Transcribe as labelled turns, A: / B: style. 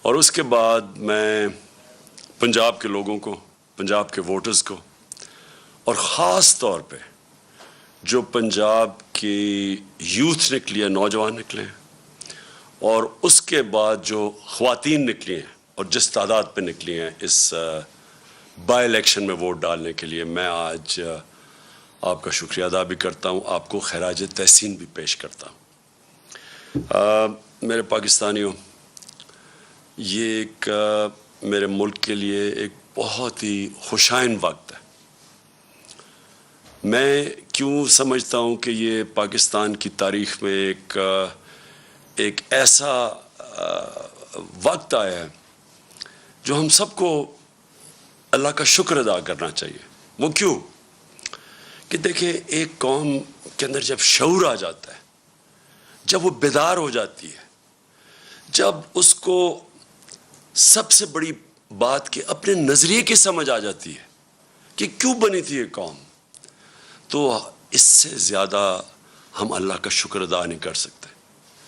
A: اور اس کے بعد میں پنجاب کے لوگوں کو، پنجاب کے ووٹرز کو، اور خاص طور پہ جو پنجاب کی یوتھ نکلی ہے، نوجوان نکلے ہیں، اور اس کے بعد جو خواتین نکلی ہیں اور جس تعداد پہ نکلی ہیں اس بائی الیکشن میں ووٹ ڈالنے کے لیے، میں آج آپ کا شکریہ ادا بھی کرتا ہوں، آپ کو خراج تحسین بھی پیش کرتا ہوں۔ میرے پاکستانیوں، یہ ایک میرے ملک کے لیے ایک بہت ہی خوشائن وقت ہے۔ میں کیوں سمجھتا ہوں کہ یہ پاکستان کی تاریخ میں ایک ایسا وقت آیا ہے جو ہم سب کو اللہ کا شکر ادا کرنا چاہیے۔ وہ کیوں؟ کہ دیکھیں، ایک قوم کے اندر جب شعور آ جاتا ہے، جب وہ بیدار ہو جاتی ہے، جب اس کو سب سے بڑی بات کہ اپنے نظریے کی سمجھ آ جاتی ہے کہ کیوں بنی تھی یہ قوم، تو اس سے زیادہ ہم اللہ کا شکر ادا نہیں کر سکتے۔